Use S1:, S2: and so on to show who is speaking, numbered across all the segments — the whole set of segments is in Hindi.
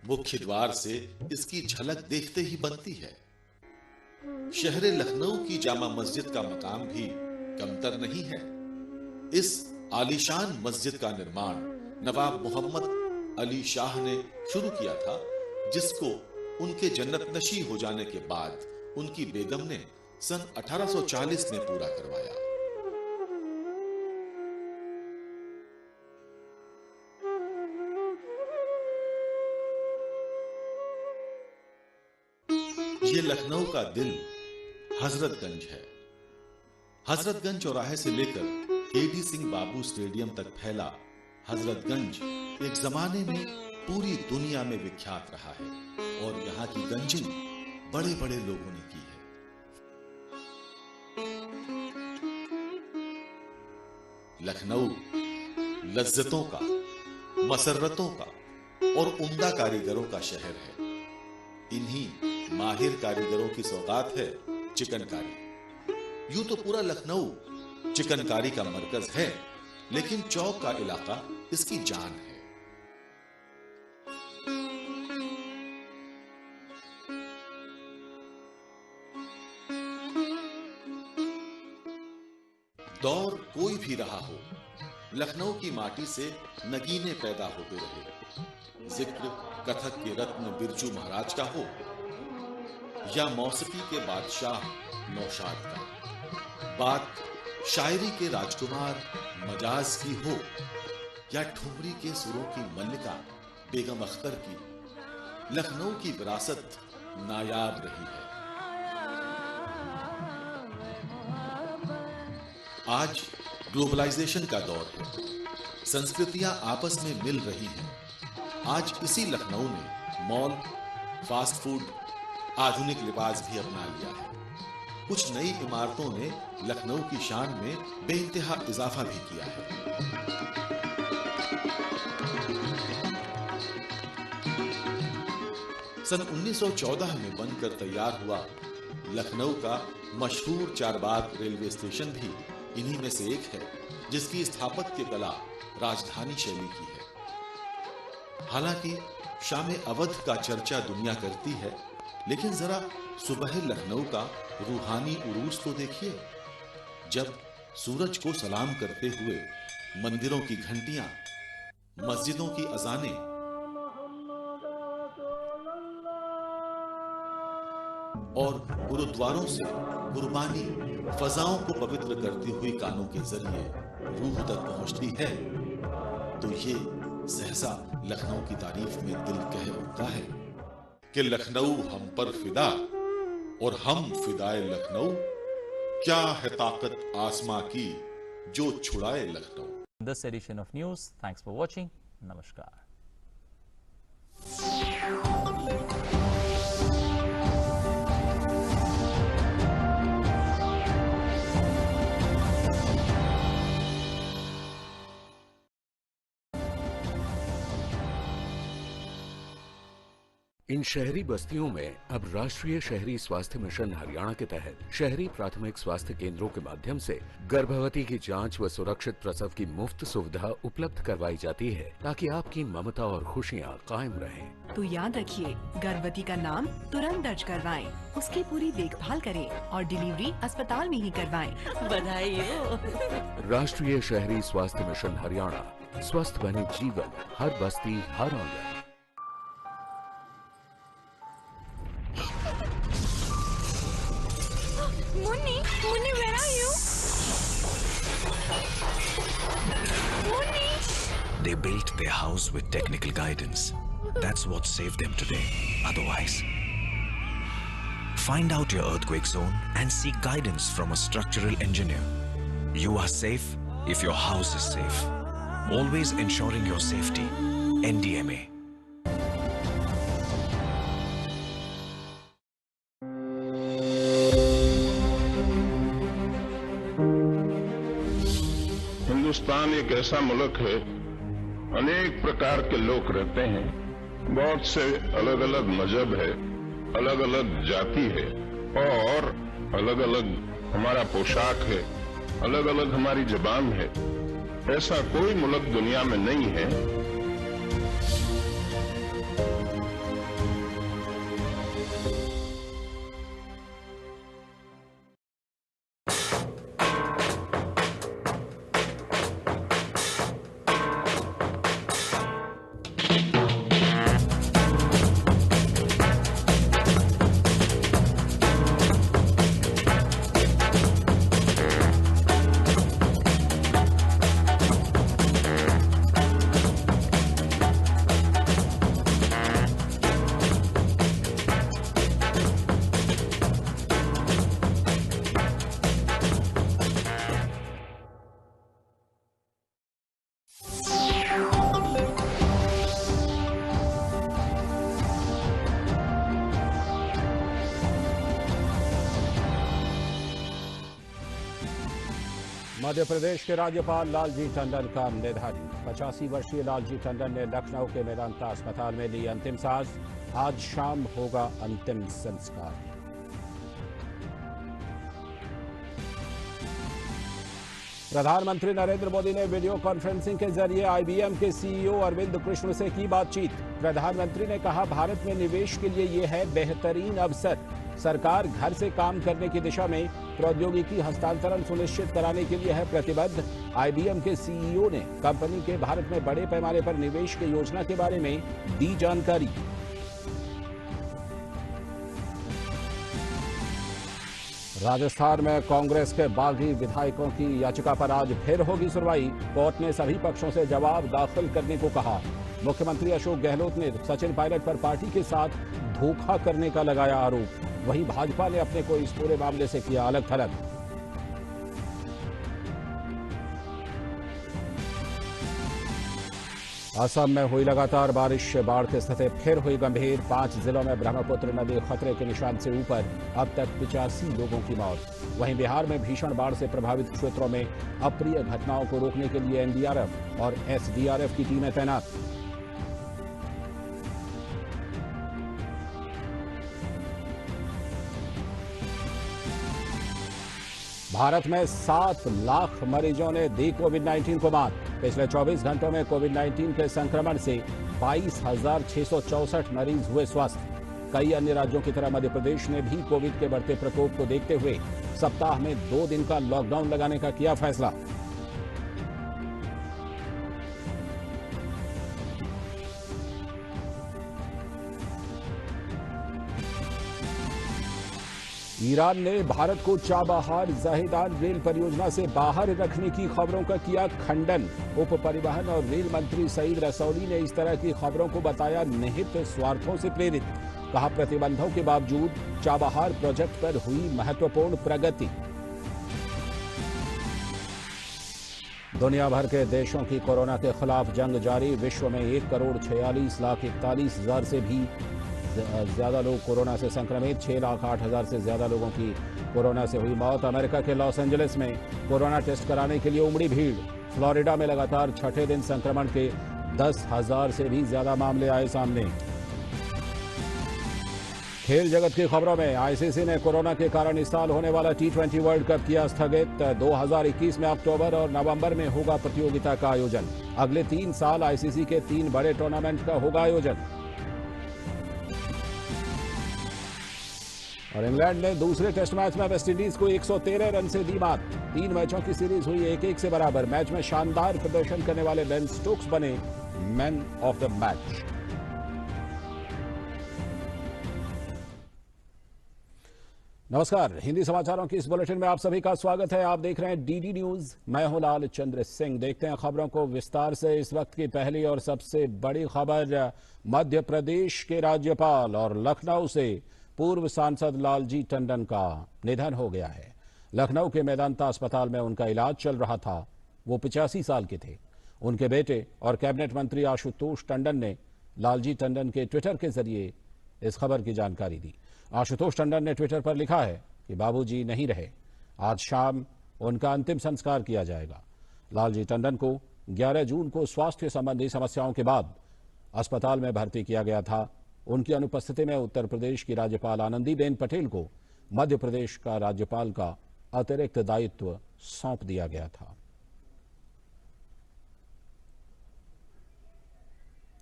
S1: मुख्य द्वार से इसकी झलक देखते ही बनती है। शहर लखनऊ की जामा मस्जिद का मकाम भी कमतर नहीं है। इस आलीशान मस्जिद का निर्माण नवाब मोहम्मद अली शाह ने शुरू किया था, जिसको उनके जन्नत नशी हो जाने के बाद उनकी बेगम ने सन 1840 में पूरा करवाया। ये लखनऊ का दिल हजरतगंज है। हजरतगंज चौराहे से लेकर केडी सिंह बाबू स्टेडियम तक फैला हजरतगंज एक जमाने में पूरी दुनिया में विख्यात रहा है और यहाँ की गंजिंग बड़े बड़े लोगों ने की है। लखनऊ लज्जतों का, मसर्रतों का और उम्दा कारीगरों का शहर है। इन्हीं माहिर कारीगरों की सौगात है चिकनकारी। यूं तो पूरा लखनऊ चिकनकारी का मरकज है, लेकिन चौक का इलाका इसकी जान है। दौर कोई भी रहा हो, लखनऊ की माटी से नगीने पैदा होते रहे। जिक्र कथक के रत्न बिरजू महाराज का हो या मौसीकी के बादशाह नौशाद का, बात शायरी के राजकुमार मजाज की हो या ठुमरी के सुरों की मल्लिका बेगम अख्तर की, लखनऊ की विरासत नायाब रही है। आज ग्लोबलाइजेशन का दौर है, संस्कृतियां आपस में मिल रही हैं। आज इसी लखनऊ ने मॉल, फास्ट फूड, आधुनिक लिबास भी अपना लिया है। कुछ नई इमारतों ने लखनऊ की शान में बेइंतहा इजाफा भी किया है। सन 1914 में बनकर तैयार हुआ लखनऊ का मशहूर चारबाग रेलवे स्टेशन भी इन्हीं में से एक है, जिसकी स्थापत्य कला राजधानी शैली की है। हालांकि शाम अवध का चर्चा दुनिया करती है, लेकिन जरा सुबह लखनऊ का रूहानी उरूज तो देखिए। जब सूरज को सलाम करते हुए मंदिरों की घंटियां, मस्जिदों की अजानें और गुरुद्वारों से कुर्बानी फजाओं को पवित्र करती हुई कानों के जरिए रूह तक पहुंचती है, तो ये सहसा लखनऊ की तारीफ में दिल कह उठता है कि लखनऊ हम पर फिदा और हम फिदाए लखनऊ, क्या है ताकत आसमां की जो छुड़ाए Lucknow.
S2: This edition of news. Thanks for watching. Namaskar.
S3: इन शहरी बस्तियों में अब राष्ट्रीय शहरी स्वास्थ्य मिशन हरियाणा के तहत शहरी प्राथमिक स्वास्थ्य केंद्रों के माध्यम से गर्भवती की जांच व सुरक्षित प्रसव की मुफ्त सुविधा उपलब्ध करवाई जाती है, ताकि आपकी ममता और खुशियां कायम रहें।
S4: तो याद रखिए, गर्भवती का नाम तुरंत दर्ज करवाएं, उसकी पूरी देखभाल करें और डिलीवरी अस्पताल में ही करवाएं। बधाई हो।
S3: राष्ट्रीय शहरी स्वास्थ्य मिशन हरियाणा, स्वस्थ बने जीवन, हर बस्ती हर आंगन।
S4: Munni, where are you? Munni!
S5: They built their house with technical guidance. That's what saved them today. Otherwise, find out your earthquake zone and seek guidance from a structural engineer. You are safe if your house is safe. Always ensuring your safety. NDMA.
S6: Hindustan एक ऐसा मुल्क है, अनेक प्रकार के लोग रहते हैं, बहुत से अलग अलग मजहब है, अलग अलग जाति है और अलग अलग हमारा पोशाक है, अलग अलग हमारी जबान है। ऐसा कोई मुल्क दुनिया में नहीं है
S7: मध्य प्रदेश के राज्यपाल लालजी टंडन का निधन। 85 वर्षीय लालजी टंडन ने लखनऊ के मेदांता अस्पताल में ली अंतिम सांस। आज शाम होगा अंतिम संस्कार। प्रधानमंत्री नरेंद्र मोदी ने वीडियो कॉन्फ्रेंसिंग के जरिए आईबीएम के सीईओ अरविंद कृष्ण से की बातचीत। प्रधानमंत्री ने कहा, भारत में निवेश के लिए यह है बेहतरीन अवसर। सरकार घर से काम करने की दिशा में प्रौद्योगिकी हस्तांतरण सुनिश्चित कराने के लिए है प्रतिबद्ध। आईबीएम के सीईओ ने कंपनी के भारत में बड़े पैमाने पर निवेश की योजना के बारे में दी जानकारी। राजस्थान में कांग्रेस के बागी विधायकों की याचिका पर आज फिर होगी सुनवाई। कोर्ट ने सभी पक्षों से जवाब दाखिल करने को कहा। मुख्यमंत्री अशोक गहलोत ने सचिन पायलट पर पार्टी के साथ धोखा करने का लगाया आरोप। वहीं भाजपा ने अपने को इस पूरे मामले से किया अलग थलग। असम में हुई लगातार बारिश से बाढ़ की स्थिति फिर हुई गंभीर। 5 जिलों में ब्रह्मपुत्र नदी खतरे के निशान से ऊपर। अब तक 85 लोगों की मौत। वहीं बिहार में भीषण बाढ़ से प्रभावित क्षेत्रों में अप्रिय घटनाओं को रोकने के लिए एनडीआरएफ और एसडीआरएफ की टीमें तैनात। भारत में 7 लाख मरीजों ने दी कोविड-19 को मात। पिछले 24 घंटों में कोविड-19 के संक्रमण से 22,664 मरीज हुए स्वस्थ। कई अन्य राज्यों की तरह मध्य प्रदेश ने भी कोविड के बढ़ते प्रकोप को देखते हुए सप्ताह में 2 दिन का लॉकडाउन लगाने का किया फैसला। ईरान ने भारत को चाबहार जाहिदान रेल परियोजना से बाहर रखने की खबरों का किया खंडन। उप परिवहन और रेल मंत्री सईद रसौली ने इस तरह की खबरों को बताया निहित स्वार्थों से प्रेरित। कहा, प्रतिबंधों के बावजूद चाबहार प्रोजेक्ट पर हुई महत्वपूर्ण प्रगति। दुनिया भर के देशों की कोरोना के खिलाफ जंग जारी। विश्व में 1,46,41,41 से भी ज्यादा लोग कोरोना से संक्रमित। 6,08,000 से ज्यादा लोगों की कोरोना से हुई मौत। अमेरिका के लॉस एंजलिस में कोरोना टेस्ट कराने के लिए उमड़ी भीड़। फ्लोरिडा में लगातार छठे दिन संक्रमण के 10,000 से भी ज्यादा मामले आए सामने। खेल जगत की खबरों में आईसीसी ने कोरोना के कारण इस साल होने वाला T20 वर्ल्ड कप किया स्थगित। 2021 में अक्टूबर और नवंबर में होगा प्रतियोगिता का आयोजन। अगले 3 साल आईसीसी के 3 बड़े टूर्नामेंट का होगा आयोजन। और इंग्लैंड ने दूसरे टेस्ट मैच में वेस्टइंडीज को 113 रन से दी मात। 3 मैचों की सीरीज हुई 1-1 से बराबर। मैच में शानदार प्रदर्शन करने वाले बेन स्टोक्स बने मैन ऑफ द मैच। नमस्कार, हिंदी समाचारों की इस बुलेटिन में आप सभी का स्वागत है। आप देख रहे हैं डीडी न्यूज। मैं हूं लाल चंद्र सिंह। देखते हैं खबरों को विस्तार से। इस वक्त की पहली और सबसे बड़ी खबर, मध्य प्रदेश के राज्यपाल और लखनऊ से पूर्व सांसद लालजी टंडन का निधन हो गया है। लखनऊ के मेदांता अस्पताल में उनका इलाज चल रहा था। वो 85 साल के थे। उनके बेटे और कैबिनेट मंत्री आशुतोष टंडन ने लालजी टंडन के ट्विटर के जरिए इस खबर की जानकारी दी। आशुतोष टंडन ने ट्विटर पर लिखा है कि बाबूजी नहीं रहे। आज शाम उनका अंतिम संस्कार किया जाएगा। लालजी टंडन को 11 जून को स्वास्थ्य संबंधी समस्याओं के बाद अस्पताल में भर्ती किया गया था। उनकी अनुपस्थिति में उत्तर प्रदेश की राज्यपाल आनंदीबेन पटेल को मध्य प्रदेश का राज्यपाल का अतिरिक्त दायित्व सौंप दिया गया था।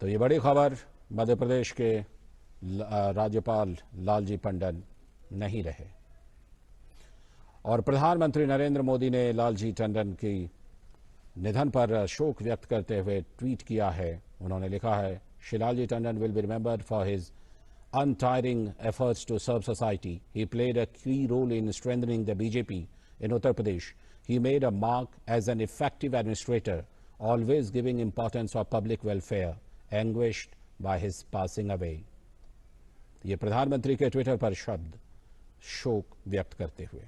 S7: तो ये बड़ी खबर, मध्य प्रदेश के राज्यपाल लालजी टंडन नहीं रहे। और प्रधानमंत्री नरेंद्र मोदी ने लालजी टंडन की निधन पर शोक व्यक्त करते हुए ट्वीट किया है। उन्होंने लिखा है, Laljit Tandon will be remembered for his untiring efforts to serve society. He played a key role in strengthening the BJP in Uttar Pradesh. He made a mark as an effective administrator, always giving importance for public welfare, anguished by his passing away. ये प्रधानमंत्री के ट्विटर पर शब्द शोक व्यक्त करते हुए।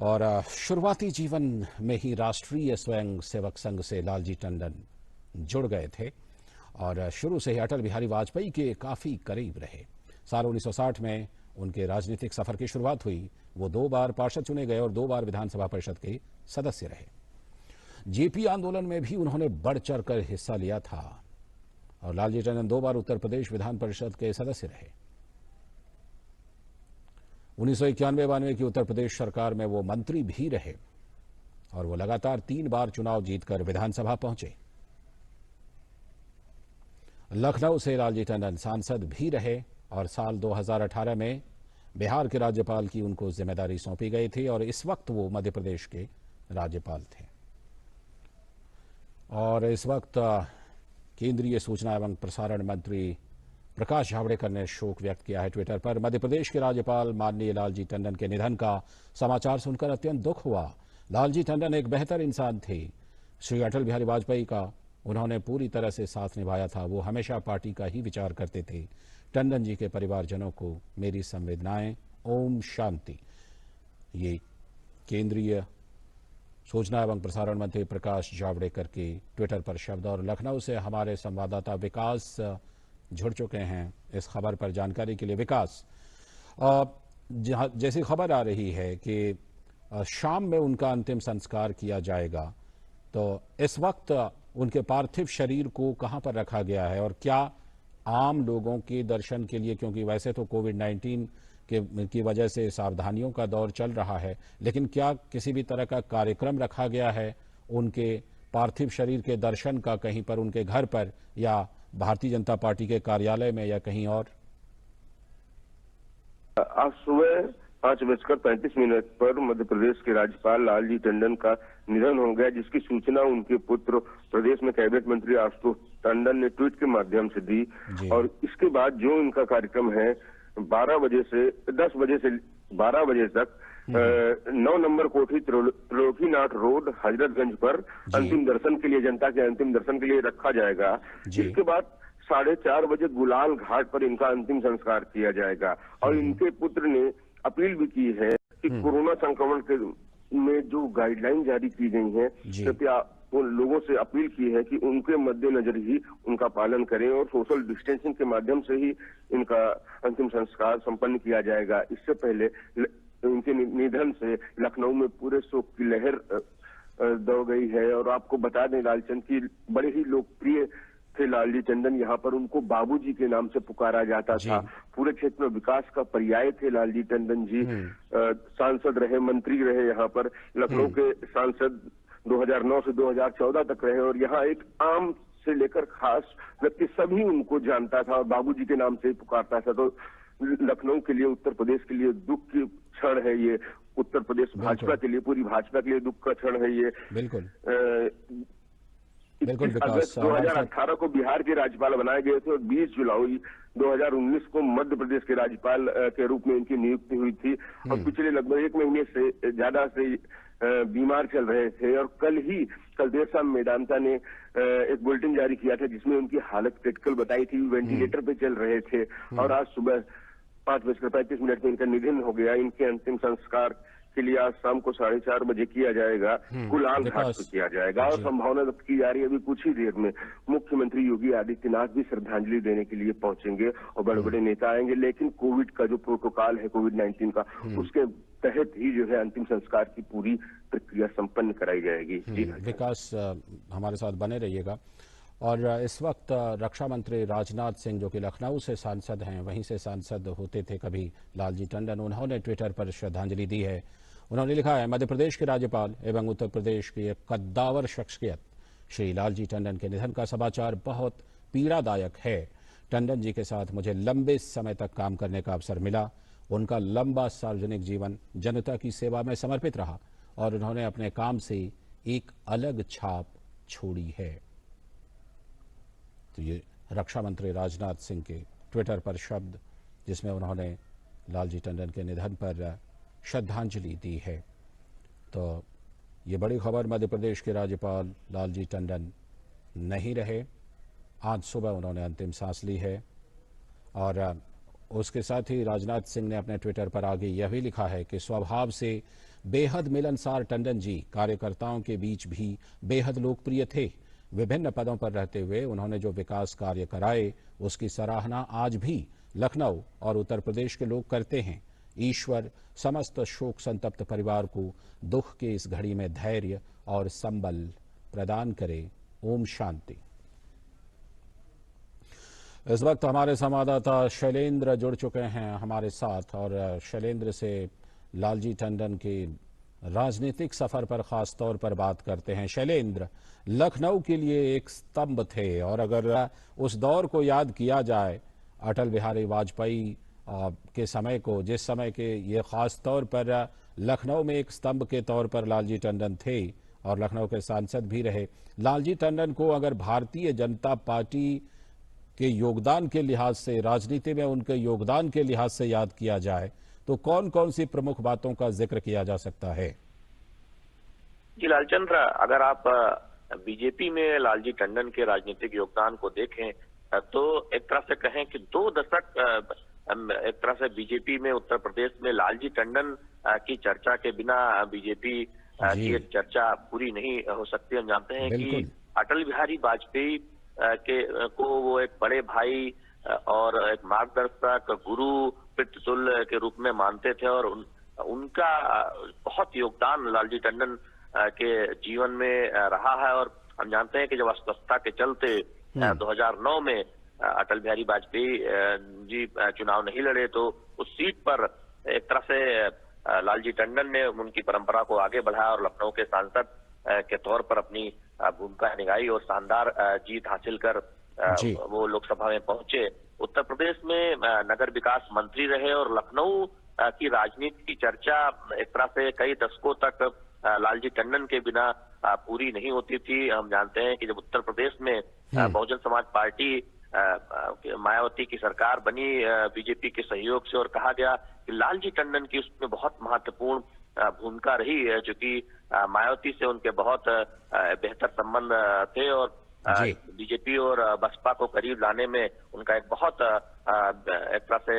S7: और शुरुआती जीवन में ही राष्ट्रीय स्वयं सेवक संघ से लालजी टंडन जुड़ गए थे और शुरू से ही अटल बिहारी वाजपेयी के काफी करीब रहे। साल 1960 में उनके राजनीतिक सफर की शुरुआत हुई। वो 2 बार पार्षद चुने गए और 2 बार विधानसभा परिषद के सदस्य रहे। जेपी आंदोलन में भी उन्होंने बढ़ चढ़ कर हिस्सा लिया था और लालजी टंडन 2 बार उत्तर प्रदेश विधान परिषद के सदस्य रहे। 1991-92 की उत्तर प्रदेश सरकार में वो मंत्री भी रहे और वो लगातार 3 बार चुनाव जीतकर विधानसभा पहुंचे। लखनऊ से लालजी टंडन सांसद भी रहे और साल 2018 में बिहार के राज्यपाल की उनको जिम्मेदारी सौंपी गई थी और इस वक्त वो मध्य प्रदेश के राज्यपाल थे। और इस वक्त केंद्रीय सूचना एवं प्रसारण मंत्री प्रकाश जावड़ेकर ने शोक व्यक्त किया है ट्विटर पर। मध्य प्रदेश के राज्यपाल माननीय लालजी टंडन के निधन का समाचार सुनकर अत्यंत दुख हुआ। लालजी टंडन एक बेहतर इंसान थे। श्री अटल बिहारी वाजपेयी का उन्होंने पूरी तरह से साथ निभाया था। वो हमेशा पार्टी का ही विचार करते थे। टंडन जी के परिवारजनों को मेरी संवेदनाएं। ओम शांति। ये केंद्रीय सूचना एवं प्रसारण मंत्री प्रकाश जावड़ेकर के ट्विटर पर शब्द। और लखनऊ से हमारे संवाददाता विकास जुड़ चुके हैं इस खबर पर जानकारी के लिए। विकास, जैसी खबर आ रही है कि शाम में उनका अंतिम संस्कार किया जाएगा, तो इस वक्त उनके पार्थिव शरीर को कहां पर रखा गया है और क्या आम लोगों के दर्शन के लिए, क्योंकि वैसे तो कोविड-19 की वजह से सावधानियों का दौर चल रहा है, लेकिन क्या किसी भी तरह का कार्यक्रम रखा गया है उनके पार्थिव शरीर के दर्शन का कहीं पर उनके घर पर या भारतीय जनता पार्टी के कार्यालय में या कहीं और?
S6: आज सुबह 5:35 पर मध्य प्रदेश के राज्यपाल लालजी टंडन का निधन हो गया, जिसकी सूचना उनके पुत्र प्रदेश में कैबिनेट मंत्री आशुतोष टंडन ने ट्वीट के माध्यम से दी। और इसके बाद जो इनका कार्यक्रम है 10 बजे से 12 बजे तक 9 नंबर कोठी त्रिलोकीनाथ रोड हजरतगंज पर अंतिम दर्शन के लिए, जनता के अंतिम दर्शन के लिए रखा जाएगा। इसके बाद 4:30 बजे गुलाल घाट पर इनका अंतिम संस्कार किया जाएगा। और इनके पुत्र ने अपील भी की है कि कोरोना संक्रमण के में जो गाइडलाइन जारी की गई है, कृपया उन लोगों से अपील की है कि उनके मद्देनजर ही उनका पालन करें और सोशल डिस्टेंसिंग के माध्यम से ही इनका अंतिम संस्कार संपन्न किया जाएगा। इससे पहले उनके निधन से लखनऊ में पूरे शोक की लहर दौड़ गई है। और आपको बता दें, लालचंद की बड़े ही लोकप्रिय थे लालजी टंडन। यहाँ पर उनको बाबूजी के नाम से पुकारा जाता था। पूरे क्षेत्र में विकास का पर्याय थे लालजी टंडन जी। सांसद रहे, मंत्री रहे, यहाँ पर लखनऊ के सांसद 2009 से 2014 तक रहे और यहाँ एक आम से लेकर खास व्यक्ति सभी उनको जानता था और बाबूजी के नाम से ही पुकारता था। तो लखनऊ के लिए, उत्तर प्रदेश के लिए दुख की क्षण है ये। उत्तर प्रदेश भाजपा के लिए, पूरी भाजपा के लिए दुख का क्षण है ये।
S7: बिल्कुल।
S6: 21 अगस्त 2018 को बिहार के राज्यपाल बनाए गए थे और 20 जुलाई 2019 को मध्य प्रदेश के राज्यपाल के रूप में इनकी नियुक्ति हुई थी। और पिछले लगभग 1 महीने से ज्यादा से बीमार चल रहे थे। और कल देर शाम मेदांता ने एक बुलेटिन जारी किया था जिसमें उनकी हालत क्रिटिकल बताई थी, वेंटिलेटर पे चल रहे थे। और आज सुबह 5:35 में इनका निधन हो गया। इनके अंतिम संस्कार के लिए आज शाम को 4:30 बजे किया जाएगा, गुलाल घाट पर किया जाएगा। और संभावना व्यक्त की जा रही है अभी कुछ ही देर में मुख्यमंत्री योगी आदित्यनाथ भी श्रद्धांजलि देने के लिए पहुंचेंगे और बड़े बड़े नेता आएंगे। लेकिन कोविड का जो प्रोटोकॉल है कोविड-19 का, उसके तहत ही जो है अंतिम संस्कार की पूरी प्रक्रिया संपन्न कराई जाएगी। जी
S7: विकास, हमारे साथ बने रहिएगा। और इस वक्त रक्षा मंत्री राजनाथ सिंह, जो कि लखनऊ से सांसद हैं, वहीं से सांसद होते थे कभी लालजी टंडन, उन्होंने ट्विटर पर श्रद्धांजलि दी है। उन्होंने लिखा है, मध्य प्रदेश के राज्यपाल एवं उत्तर प्रदेश की एक कद्दावर शख्सियत श्री लालजी टंडन के निधन का समाचार बहुत पीड़ादायक है। टंडन जी के साथ मुझे लंबे समय तक काम करने का अवसर मिला। उनका लंबा सार्वजनिक जीवन जनता की सेवा में समर्पित रहा और उन्होंने अपने काम से एक अलग छाप छोड़ी है। तो ये रक्षा मंत्री राजनाथ सिंह के ट्विटर पर शब्द, जिसमें उन्होंने लालजी टंडन के निधन पर श्रद्धांजलि दी है। तो ये बड़ी खबर, मध्य प्रदेश के राज्यपाल लालजी टंडन नहीं रहे। आज सुबह उन्होंने अंतिम सांस ली है। और उसके साथ ही राजनाथ सिंह ने अपने ट्विटर पर आगे यह भी लिखा है कि स्वभाव से बेहद मिलनसार टंडन जी कार्यकर्ताओं के बीच भी बेहद लोकप्रिय थे। विभिन्न पदों पर रहते हुए उन्होंने जो विकास कार्य कराए उसकी सराहना आज भी लखनऊ और उत्तर प्रदेश के लोग करते हैं। ईश्वर समस्त शोक संतप्त परिवार को दुख की इस घड़ी में धैर्य और संबल प्रदान करे। ओम शांति। इस वक्त हमारे संवाददाता शैलेंद्र जुड़ चुके हैं हमारे साथ और शैलेंद्र से लालजी टंडन के राजनीतिक सफर पर खास तौर पर बात करते हैं। शैलेंद्र, लखनऊ के लिए एक स्तंभ थे और अगर उस दौर को याद किया जाए, अटल बिहारी वाजपेयी के समय को, जिस समय के ये खास तौर पर लखनऊ में एक स्तंभ के तौर पर लालजी टंडन थे और लखनऊ के सांसद भी रहे। लालजी टंडन को अगर भारतीय जनता पार्टी के योगदान के लिहाज से, राजनीति में उनके योगदान के लिहाज से याद किया जाए तो कौन कौन सी प्रमुख बातों का जिक्र किया जा सकता है?
S8: जी लालचंद्र, अगर आप बीजेपी में लालजी टंडन के राजनीतिक योगदान को देखें तो एक तरह से कहें कि 2 दशक एक तरह से बीजेपी में उत्तर प्रदेश में लालजी टंडन की चर्चा के बिना बीजेपी की एक चर्चा पूरी नहीं हो सकती। हम जानते हैं कि अटल बिहारी वाजपेयी को वो एक बड़े भाई और एक मार्गदर्शक, गुरु, पितृतुल्य के रूप में मानते थे और उनका बहुत योगदान लालजी टंडन के जीवन में रहा है। और हम जानते हैं कि जब अस्वस्थता के चलते 2009 में अटल बिहारी वाजपेयी जी चुनाव नहीं लड़े तो उस सीट पर एक तरह से लालजी टंडन ने उनकी परंपरा को आगे बढ़ाया और लखनऊ के सांसद के तौर पर अपनी भूमिका निभाई और शानदार जीत हासिल कर वो लोकसभा में पहुंचे। उत्तर प्रदेश में नगर विकास मंत्री रहे और लखनऊ की राजनीति की चर्चा एक तरह से कई दशकों तक लालजी टंडन के बिना पूरी नहीं होती थी। हम जानते हैं कि जब उत्तर प्रदेश में बहुजन समाज पार्टी मायावती की सरकार बनी बीजेपी के सहयोग से और कहा गया कि लालजी टंडन की उसमें बहुत महत्वपूर्ण भूमिका रही है, जो कि मायावती से उनके बहुत बेहतर संबंध थे और बीजेपी और बसपा को करीब लाने में उनका एक बहुत एक तरह से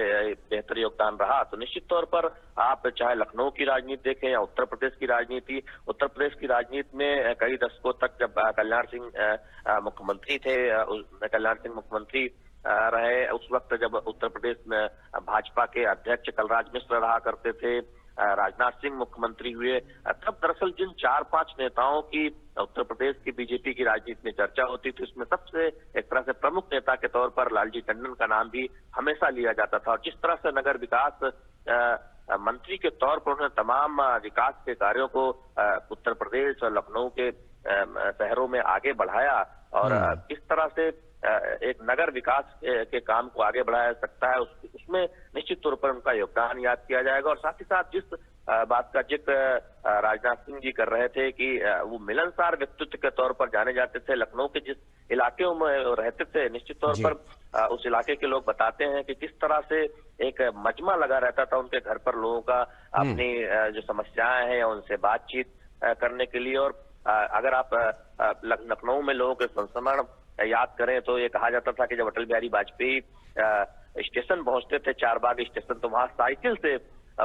S8: बेहतर योगदान रहा। तो निश्चित तौर पर आप चाहे लखनऊ की राजनीति देखें या उत्तर प्रदेश की राजनीति, उत्तर प्रदेश की राजनीति में कई दशकों तक जब कल्याण सिंह मुख्यमंत्री थे, कल्याण सिंह मुख्यमंत्री रहे, उस वक्त जब उत्तर प्रदेश में भाजपा के अध्यक्ष कलराज मिश्र रहा करते थे, राजनाथ सिंह मुख्यमंत्री हुए, तब दरअसल जिन 4-5 नेताओं की उत्तर प्रदेश की बीजेपी की राजनीति में चर्चा होती थी उसमें सबसे एक तरह से प्रमुख नेता के तौर पर लालजी टंडन का नाम भी हमेशा लिया जाता था। और जिस तरह से नगर विकास मंत्री के तौर पर उन्होंने तमाम विकास के कार्यों को उत्तर प्रदेश और लखनऊ के शहरों में आगे बढ़ाया और किस तरह से एक नगर विकास के काम को आगे बढ़ाया सकता है, उसमें निश्चित तौर पर उनका योगदान याद किया जाएगा। और साथ ही साथ जिस बात का जिक्र राजनाथ सिंह जी कर रहे थे कि वो मिलनसार व्यक्तित्व के तौर पर जाने जाते थे, लखनऊ के जिस इलाके में रहते थे, निश्चित तौर पर उस इलाके के लोग बताते हैं कि किस तरह से एक मजमा लगा रहता था उनके घर पर लोगों का अपनी जो समस्याएं हैं उनसे बातचीत करने के लिए। और अगर आप लखनऊ में लोगों के संक्रमण याद करें तो ये कहा जाता था कि जब अटल बिहारी वाजपेयी स्टेशन पहुंचते थे, चारबाग स्टेशन, तो वहां साइकिल से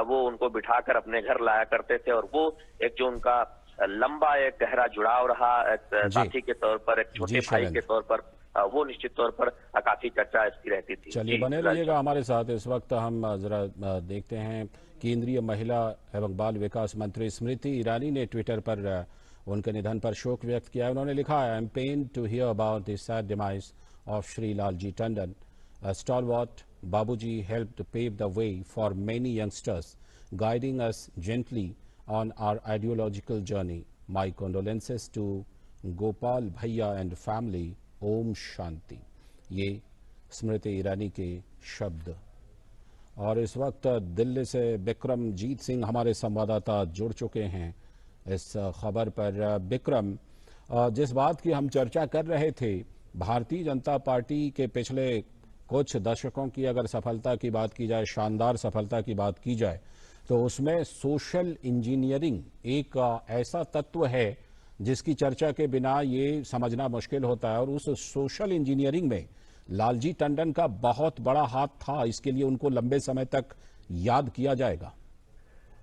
S8: वो उनको बिठाकर अपने घर लाया करते थे और वो एक जो उनका लंबा एक गहरा जुड़ाव रहा एक साथी के तौर पर, एक छोटे भाई के तौर पर, वो निश्चित तौर पर काफी चर्चा इसकी रहती थी।
S7: चलिए बने रहिएगा हमारे साथ। इस वक्त हम जरा देखते हैं केंद्रीय महिला एवं बाल विकास मंत्री स्मृति ईरानी ने ट्विटर पर उनके निधन पर शोक व्यक्त किया है। उन्होंने लिखा है, I am pain to hear about the sad demise of Shri Lalji Tandon. Stalwart Babuji helped pave the way for many youngsters, guiding us gently on our ideological journey. My condolences to Gopal Bhaiya and family. Om Shanti। ये स्मृति ईरानी के शब्द। और इस वक्त दिल्ली से बिक्रमजीत सिंह हमारे संवाददाता जुड़ चुके हैं इस खबर पर। बिक्रम, जिस बात की हम चर्चा कर रहे थे, भारतीय जनता पार्टी के पिछले कुछ दशकों की अगर सफलता की बात की जाए, शानदार सफलता की बात की जाए, तो उसमें सोशल इंजीनियरिंग एक ऐसा तत्व है जिसकी चर्चा के बिना ये समझना मुश्किल होता है। और उस सोशल इंजीनियरिंग में लालजी टंडन का बहुत बड़ा हाथ था, इसके लिए उनको लंबे समय तक याद किया जाएगा।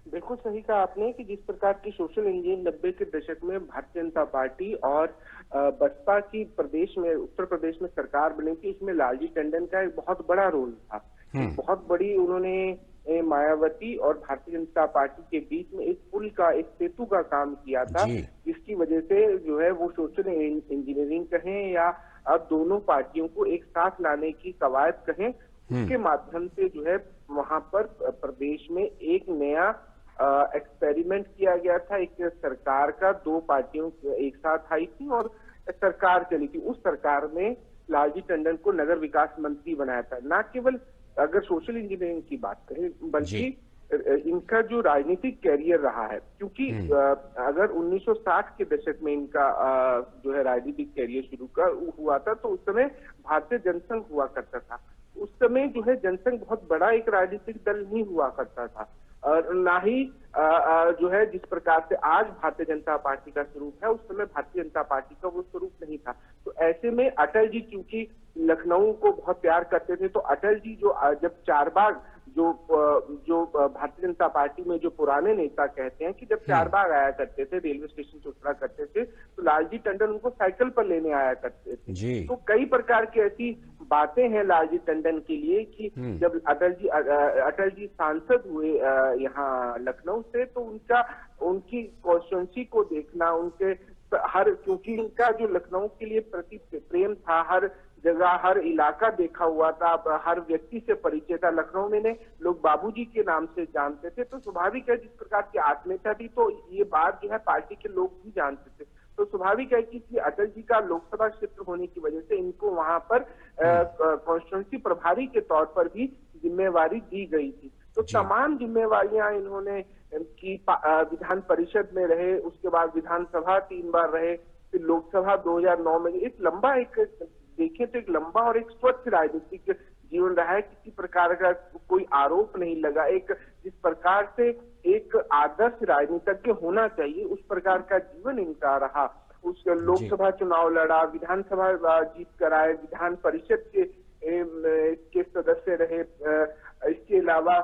S9: बिल्कुल सही कहा आपने कि जिस प्रकार की सोशल इंजीनियरिंग 90 के दशक में भारतीय जनता पार्टी और बसपा की प्रदेश में, उत्तर प्रदेश में सरकार बनी थी, इसमें लालजी टंडन का एक बहुत बड़ा रोल था। एक बहुत बड़ी उन्होंने मायावती और भारतीय जनता पार्टी के बीच में एक पुल का, एक सेतु का काम किया था, जिसकी वजह से जो है वो सोशल इंजीनियरिंग कहें या अब दोनों पार्टियों को एक साथ लाने की कवायद कहें, उसके माध्यम से जो है वहां पर प्रदेश में एक नया एक्सपेरिमेंट किया गया था। एक सरकार का, दो पार्टियों एक साथ आई थी और सरकार चली थी। उस सरकार में लालजी टंडन को नगर विकास मंत्री बनाया था। न केवल अगर सोशल इंजीनियरिंग की बात करें, बल्कि इनका जो राजनीतिक कैरियर रहा है, क्योंकि अगर 1960 के दशक में इनका जो है राजनीतिक कैरियर शुरू हुआ था, तो उस समय भारतीय जनसंघ हुआ करता था। उस समय जो है जनसंघ बहुत बड़ा एक राजनीतिक दल नहीं हुआ करता था, और ना ही जो है जिस प्रकार से आज भारतीय जनता पार्टी का स्वरूप है, उस समय भारतीय जनता पार्टी का वो स्वरूप नहीं था। तो ऐसे में अटल जी चूंकि लखनऊ को बहुत प्यार करते थे, तो अटल जी जो जब चारबाग जो भारतीय जनता पार्टी में जो पुराने नेता कहते हैं कि जब चारबाग आया करते थे, रेलवे स्टेशन से उतरा करते थे, तो लालजी टंडन उनको साइकिल पर लेने आया करते थे। तो कई प्रकार की ऐसी बातें हैं लालजी टंडन के लिए कि जब अटल जी सांसद हुए यहाँ लखनऊ से, तो उनकी कॉन्स्टिट्यूएंसी को देखना, उनके क्योंकि इनका जो लखनऊ के लिए प्रति प्रेम था, हर जगह हर इलाका देखा हुआ था, हर व्यक्ति से परिचय था। लखनऊ में लोग बाबूजी के नाम से जानते थे, तो स्वाभाविक है जिस प्रकार की आत्मीयता थी, तो ये बात जो है पार्टी के लोग भी जानते थे। तो स्वाभाविक है कि अटल जी का लोकसभा क्षेत्र होने की वजह से इनको वहां पर कॉन्स्टिट्यूएंसी प्रभारी के तौर पर भी जिम्मेवारी दी गई थी। तो तमाम जिम्मेवारियां इन्होंने की, विधान परिषद में रहे, उसके बाद विधानसभा 3 बार रहे, फिर लोकसभा 2009 में। एक लंबा, एक देखें तो एक लंबा और एक स्वच्छ राजनीतिक जीवन रहा है। किसी प्रकार का कोई आरोप नहीं लगा। एक जिस प्रकार से एक आदर्श राजनीतिज्ञ होना चाहिए, उस प्रकार का जीवन इनका रहा। उस लोकसभा चुनाव लड़ा, विधानसभा जीत कर आए, विधान परिषद के सदस्य रहे, इसके अलावा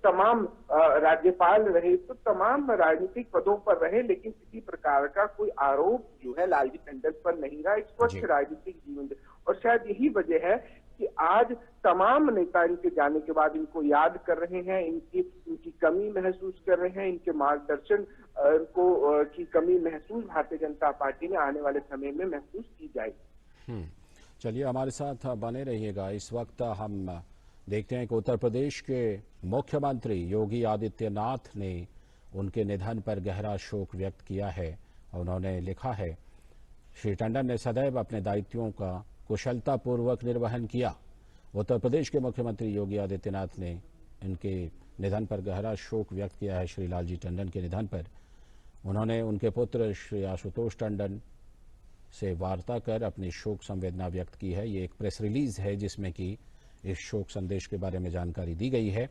S9: तमाम राज्यपाल रहे, तो तमाम राजनीतिक पदों पर रहे, लेकिन किसी प्रकार का कोई आरोप जो है लालजी टंडन पर नहीं रहा। एक स्वच्छ राजनीतिक जीवन, और शायद यही वजह है कि आज तमाम नेता इनके जाने के बाद इनको याद कर रहे हैं, इनकी कमी महसूस कर रहे हैं, इनके मार्गदर्शन की कमी महसूस भारतीय जनता पार्टी में आने वाले समय में महसूस की जाएगी।
S7: चलिए हमारे साथ बने रहिएगा। इस वक्त हम देखते हैं कि उत्तर प्रदेश के मुख्यमंत्री योगी आदित्यनाथ ने उनके निधन पर गहरा शोक व्यक्त किया है। उन्होंने लिखा है, श्री टंडन ने सदैव अपने दायित्वों का कुशलतापूर्वक निर्वहन किया। उत्तर प्रदेश के मुख्यमंत्री योगी आदित्यनाथ ने इनके निधन पर गहरा शोक व्यक्त किया है। श्री लालजी टंडन के निधन पर उन्होंने उनके पुत्र श्री आशुतोष टंडन से वार्ता कर अपनी शोक संवेदना व्यक्त की है। ये एक प्रेस रिलीज है जिसमें कि इस शोक संदेश के बारे में जानकारी दी गई है।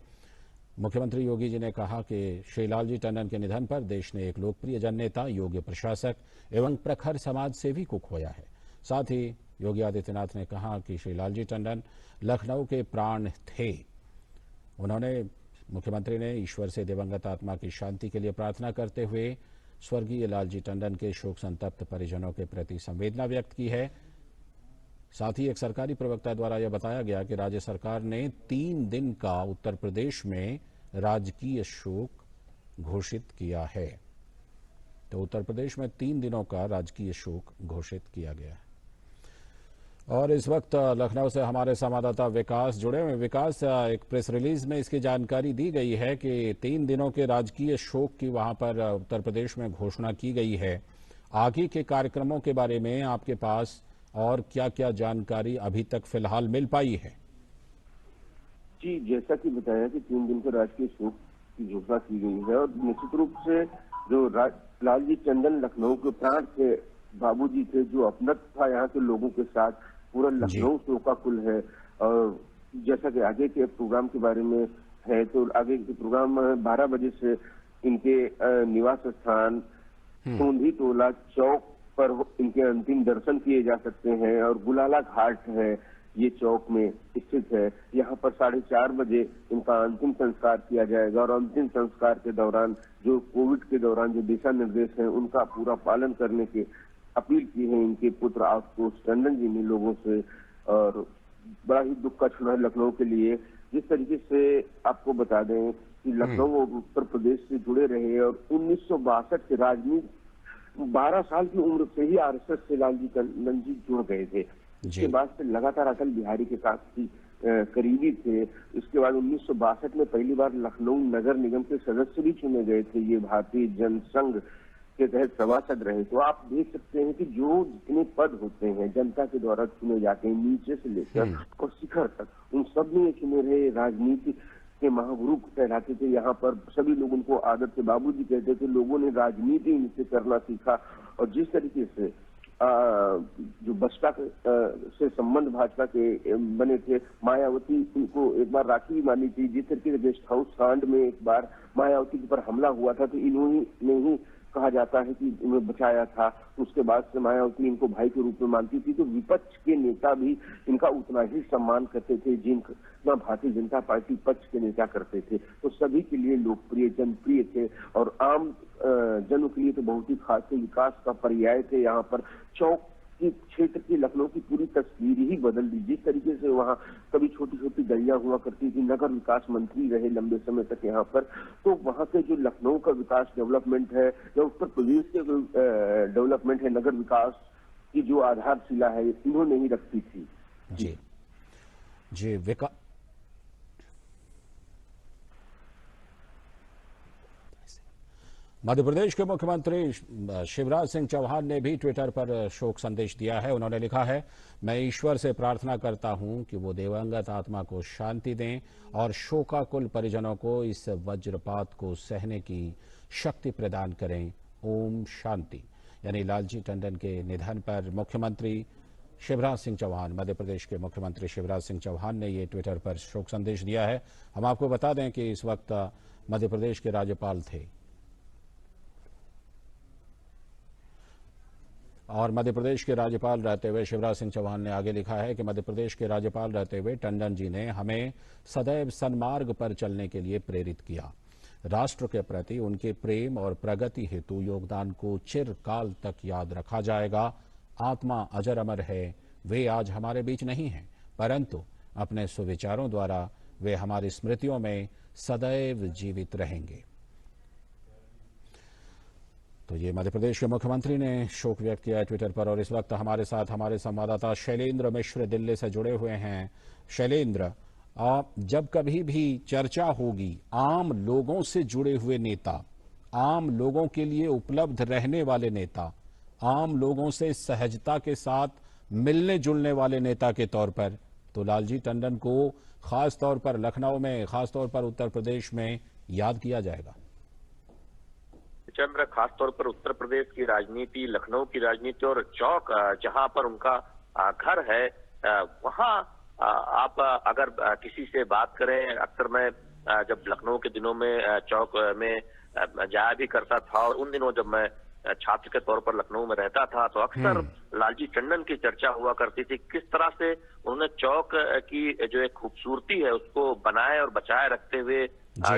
S7: मुख्यमंत्री योगी जी ने कहा कि श्री लालजी टंडन के निधन पर देश ने एक लोकप्रिय जननेता, योग्य प्रशासक एवं प्रखर समाज सेवी को खोया है। साथ ही योगी आदित्यनाथ ने कहा कि श्री लालजी टंडन लखनऊ के प्राण थे। मुख्यमंत्री ने ईश्वर से दिवंगत आत्मा की शांति के लिए प्रार्थना करते हुए स्वर्गीय लालजी टंडन के शोक संतप्त परिजनों के प्रति संवेदना व्यक्त की है। साथ ही एक सरकारी प्रवक्ता द्वारा यह बताया गया कि राज्य सरकार ने 3 दिन का उत्तर प्रदेश में राजकीय शोक घोषित किया है। तो उत्तर प्रदेश में 3 दिनों का राजकीय शोक घोषित किया गया है। और इस वक्त लखनऊ से हमारे संवाददाता विकास जुड़े हुए। विकास, एक प्रेस रिलीज में इसकी जानकारी दी गई है कि 3 दिनों के राजकीय शोक की वहां पर उत्तर प्रदेश में घोषणा की गई है। आगे के कार्यक्रमों के बारे में आपके पास और क्या क्या जानकारी अभी तक फिलहाल मिल पाई है?
S10: जी, जैसा कि बताया कि 3 दिन के राजकीय शोक की घोषणा की गई है, और निश्चित रूप से जो लालजी टंडन लखनऊ के प्राण थे, बाबूजी थे, जो अपनत्व था यहाँ के लोगों के साथ, पूरा लखनऊ शोकाकुल है। और जैसा कि आगे के प्रोग्राम के बारे में है, तो आगे के प्रोग्राम 12 बजे से इनके निवास स्थान सोंधी टोला चौक पर इनके अंतिम दर्शन किए जा सकते हैं। और गुलाला घाट है, ये चौक में स्थित है। यहाँ पर 4:30 बजे इनका अंतिम संस्कार किया जाएगा। और अंतिम संस्कार के दौरान जो कोविड के दौरान जो दिशा निर्देश हैं, उनका पूरा पालन करने की अपील की है इनके पुत्र आशुतोष टंडन जी ने लोगों से। और बड़ा ही दुख का क्षण है लखनऊ के लिए। जिस तरीके से आपको बता दें कि लखनऊ और उत्तर प्रदेश से जुड़े रहे और 1962 के राजनीति 12 साल की उम्र से ही आरएसएस से लालजी टंडन जी जुड़ गए थे। इसके बाद से लगातार अटल बिहारी के साथ ही करीबी थे। इसके बाद 1962 में पहली बार लखनऊ नगर निगम के सदस्य भी चुने गए थे। ये भारतीय जनसंघ के तहत सभासद रहे। तो आप देख सकते हैं कि जो जितने पद होते हैं जनता के द्वारा चुने जाते हैं, नीचे से लेकर और शिखर तक, उन सब में चुने रहे। राजनीति के महागुरु कहलाते थे। यहाँ पर सभी लोग उनको आदत से बाबूजी कहते थे। लोगों ने राजनीति इनसे करना सीखा और जिस तरीके से जो बसपा से संबंध भाजपा के बने थे, मायावती उनको एक बार राखी भी मानी थी। जिस तरीके से गेस्ट हाउस कांड में एक बार मायावती के ऊपर हमला हुआ था तो इन्होंने ही कहा जाता है कि उन्हें बचाया था। उसके बाद से मायावती इनको भाई के रूप में मानती थी। तो विपक्ष के नेता भी इनका उतना ही सम्मान करते थे जितना भारतीय जनता पार्टी पक्ष के नेता करते थे। तो सभी के लिए लोकप्रिय, जनप्रिय थे और आम जनों के लिए तो बहुत ही खास थे। विकास का पर्याय थे। यहाँ पर चौक की क्षेत्र की लखनऊ की पूरी तस्वीर ही बदल दी। जिस तरीके से वहाँ कभी छोटी छोटी गलियां हुआ करती थी, नगर विकास मंत्री रहे लंबे समय तक यहाँ पर, तो वहाँ के जो लखनऊ का विकास डेवलपमेंट है या उत्तर प्रदेश के डेवलपमेंट है, नगर विकास की जो आधारशिला है, इन्होंने ही रखी थी।
S7: जी जी मध्य प्रदेश के मुख्यमंत्री शिवराज सिंह चौहान ने भी ट्विटर पर शोक संदेश दिया है। उन्होंने लिखा है, मैं ईश्वर से प्रार्थना करता हूं कि वो दिवंगत आत्मा को शांति दें और शोकाकुल परिजनों को इस वज्रपात को सहने की शक्ति प्रदान करें। ओम शांति। यानी लालजी टंडन के निधन पर मुख्यमंत्री शिवराज सिंह चौहान, मध्य प्रदेश के मुख्यमंत्री शिवराज सिंह चौहान ने ये ट्विटर पर शोक संदेश दिया है। हम आपको बता दें कि इस वक्त मध्य प्रदेश के राज्यपाल थे और मध्य प्रदेश के राज्यपाल रहते हुए शिवराज सिंह चौहान ने आगे लिखा है कि मध्य प्रदेश के राज्यपाल रहते हुए टंडन जी ने हमें सदैव सन्मार्ग पर चलने के लिए प्रेरित किया। राष्ट्र के प्रति उनके प्रेम और प्रगति हेतु योगदान को चिरकाल तक याद रखा जाएगा। आत्मा अजर अमर है। वे आज हमारे बीच नहीं हैं, परंतु अपने सुविचारों द्वारा वे हमारी स्मृतियों में सदैव जीवित रहेंगे। तो ये मध्य प्रदेश के मुख्यमंत्री ने शोक व्यक्त किया है ट्विटर पर। और इस वक्त हमारे साथ हमारे संवाददाता शैलेंद्र मिश्र दिल्ली से जुड़े हुए हैं। शैलेंद्र, जब कभी भी चर्चा होगी आम लोगों से जुड़े हुए नेता, आम लोगों के लिए उपलब्ध रहने वाले नेता, आम लोगों से सहजता के साथ मिलने जुलने वाले नेता के तौर पर, तो लालजी टंडन को खास तौर पर लखनऊ में, खास तौर पर उत्तर प्रदेश में याद किया जाएगा।
S8: चंद्र, खासतौर पर उत्तर प्रदेश की राजनीति, लखनऊ की राजनीति और चौक जहां पर उनका घर है, वहां आप अगर किसी से बात करें, अक्सर मैं जब लखनऊ के दिनों में चौक में जाया भी करता था और उन दिनों जब मैं छात्र के तौर पर लखनऊ में रहता था तो अक्सर लालजी टंडन की चर्चा हुआ करती थी। किस तरह से उन्होंने चौक की जो एक खूबसूरती है उसको बनाए और बचाए रखते हुए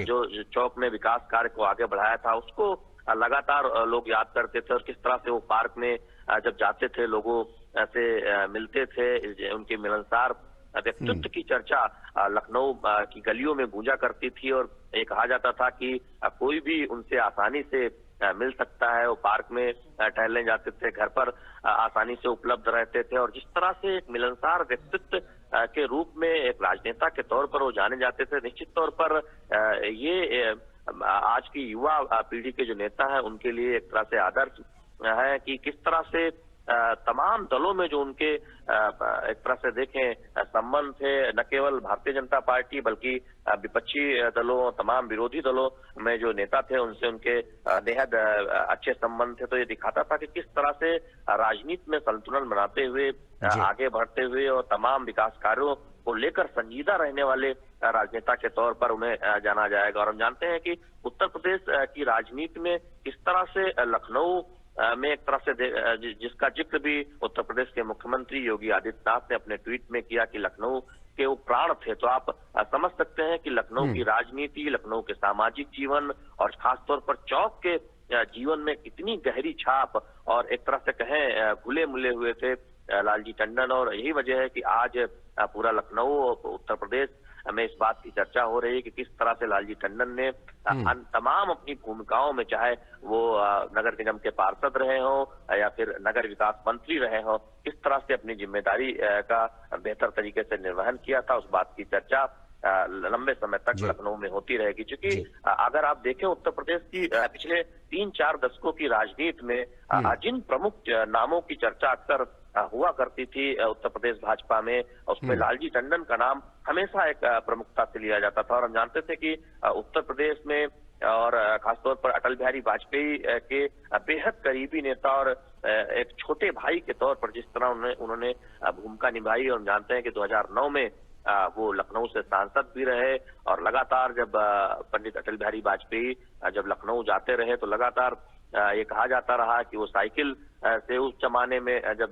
S8: जो चौक में विकास कार्य को आगे बढ़ाया था, उसको लगातार लोग याद करते थे। और किस तरह से वो पार्क में जब जाते थे लोगों से मिलते थे, उनके मिलनसार व्यक्तित्व की चर्चा लखनऊ की गलियों में गूंजा करती थी और ये कहा जाता था कि कोई भी उनसे आसानी से मिल सकता है। वो पार्क में टहलने जाते थे, घर पर आसानी से उपलब्ध रहते थे और जिस तरह से एक मिलनसार व्यक्तित्व के रूप में एक राजनेता के तौर पर वो जाने जाते थे। निश्चित तौर पर ये आज की युवा पीढ़ी के जो नेता हैं उनके लिए एक तरह से आदर्श है कि किस तरह से तमाम दलों में जो उनके एक तरह से देखें संबंध थे, न केवल भारतीय जनता पार्टी बल्कि विपक्षी दलों, तमाम विरोधी दलों में जो नेता थे उनसे उनके बेहद अच्छे संबंध थे। तो ये दिखाता था कि किस तरह से राजनीति में संतुलन बनाते हुए आगे बढ़ते हुए और तमाम विकास कार्यों को लेकर संजीदा रहने वाले राजनेता के तौर पर उन्हें जाना जाएगा। और हम जानते हैं कि उत्तर प्रदेश की राजनीति में किस तरह से लखनऊ में एक तरह से जिसका जिक्र भी उत्तर प्रदेश के मुख्यमंत्री योगी आदित्यनाथ ने अपने ट्वीट में किया कि लखनऊ के वो प्राण थे। तो आप समझ सकते हैं कि लखनऊ की राजनीति, लखनऊ के सामाजिक जीवन और खासतौर पर चौक के जीवन में कितनी गहरी छाप और एक तरह से कहें घुले मिले हुए थे लालजी टंडन। और यही वजह है कि आज पूरा लखनऊ, उत्तर प्रदेश में इस बात की चर्चा हो रही है कि किस तरह से लालजी टंडन ने तमाम अपनी भूमिकाओं में, चाहे वो नगर निगम के पार्षद रहे हो या फिर नगर विकास मंत्री रहे हो, किस तरह से अपनी जिम्मेदारी का बेहतर तरीके से निर्वहन किया था, उस बात की चर्चा लंबे समय तक लखनऊ में होती रहेगी। क्योंकि अगर आप देखें उत्तर प्रदेश की पिछले 3-4 दशकों की राजनीति में जिन प्रमुख नामों की चर्चा अक्सर हुआ करती थी उत्तर प्रदेश भाजपा में, उसमें लालजी टंडन का नाम हमेशा एक प्रमुखता से लिया जाता था। और हम जानते थे कि उत्तर प्रदेश में और खासतौर पर अटल बिहारी वाजपेयी के बेहद करीबी नेता और एक छोटे भाई के तौर पर जिस तरह उन्होंने भूमिका निभाई, और हम जानते हैं कि 2009 में वो लखनऊ से सांसद भी रहे, और लगातार जब पंडित अटल बिहारी वाजपेयी जब लखनऊ जाते रहे तो लगातार ये कहा जाता रहा कि वो साइकिल से उस जमाने में जब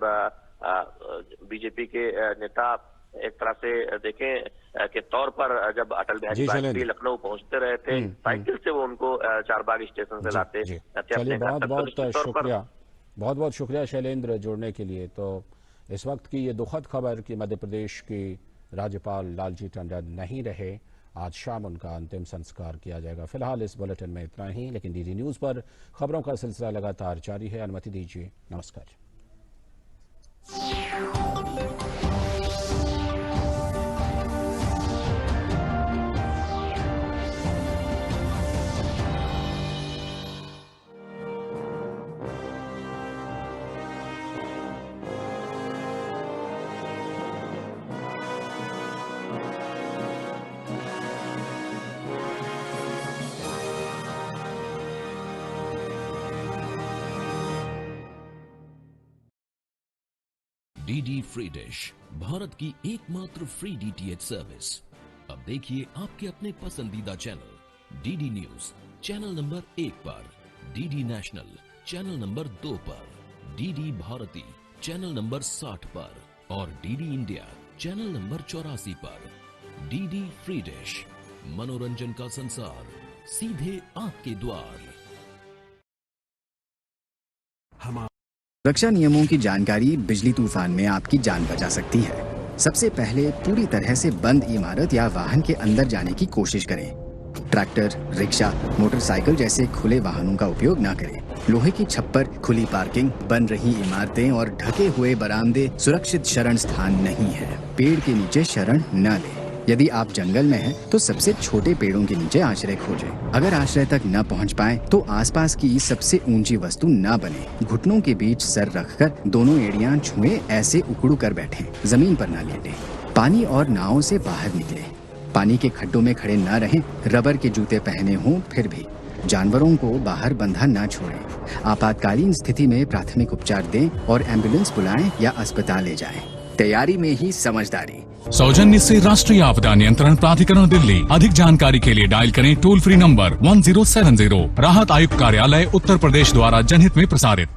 S8: बीजेपी के नेता एक तरह से देखें के तौर पर जब अटल बिहारी वाजपेयी लखनऊ पहुंचते रहे थे, साइकिल से वो उनको चारबाग स्टेशन से लाते।
S7: चलिए, बहुत बहुत शुक्रिया शैलेंद्र जुड़ने के लिए। तो इस वक्त की ये दुखद खबर कि मध्य प्रदेश की राज्यपाल लालजी टंडन नहीं रहे, आज शाम उनका अंतिम संस्कार किया जाएगा। फिलहाल इस बुलेटिन में इतना ही, लेकिन डीडी न्यूज पर खबरों का सिलसिला लगातार जारी है। अनुमति दीजिए, नमस्कार।
S11: डीडी फ्री डिश, भारत की एकमात्र फ्री डीटीएच सर्विस। अब देखिए आपके अपने पसंदीदा channel DD news channel number 1 पर, डीडी नेशनल चैनल नंबर 2 पर, डीडी भारती चैनल नंबर 60 पर और डीडी इंडिया चैनल नंबर 84 पर। डीडी फ्री डिश, मनोरंजन का संसार सीधे आपके द्वार।
S12: सुरक्षा नियमों की जानकारी बिजली तूफान में आपकी जान बचा सकती है। सबसे पहले पूरी तरह से बंद इमारत या वाहन के अंदर जाने की कोशिश करें। ट्रैक्टर, रिक्शा, मोटरसाइकिल जैसे खुले वाहनों का उपयोग न करें। लोहे की छप्पर, खुली पार्किंग, बन रही इमारतें और ढके हुए बरामदे सुरक्षित शरण स्थान नहीं है। पेड़ के नीचे शरण न लें। यदि आप जंगल में हैं, तो सबसे छोटे पेड़ों के नीचे आश्रय खोजें। अगर आश्रय तक न पहुंच पाए, तो आसपास की सबसे ऊंची वस्तु न बने। घुटनों के बीच सर रखकर दोनों एड़ियां छुए ऐसे उकड़ू कर बैठें। जमीन पर न लेटें। पानी और नाव से बाहर निकलें। पानी के खड्डों में खड़े न रहें। रबर के जूते पहने हों फिर भी। जानवरों को बाहर बंधा न छोड़ें। आपातकालीन स्थिति में प्राथमिक उपचार दें और एम्बुलेंस बुलाएं या अस्पताल ले जाएं। तैयारी में ही समझदारी।
S13: सौजन्य से राष्ट्रीय आपदा नियंत्रण प्राधिकरण दिल्ली। अधिक जानकारी के लिए डायल करें टोल फ्री नंबर 1070। राहत आयुक्त कार्यालय उत्तर प्रदेश द्वारा जनहित में प्रसारित।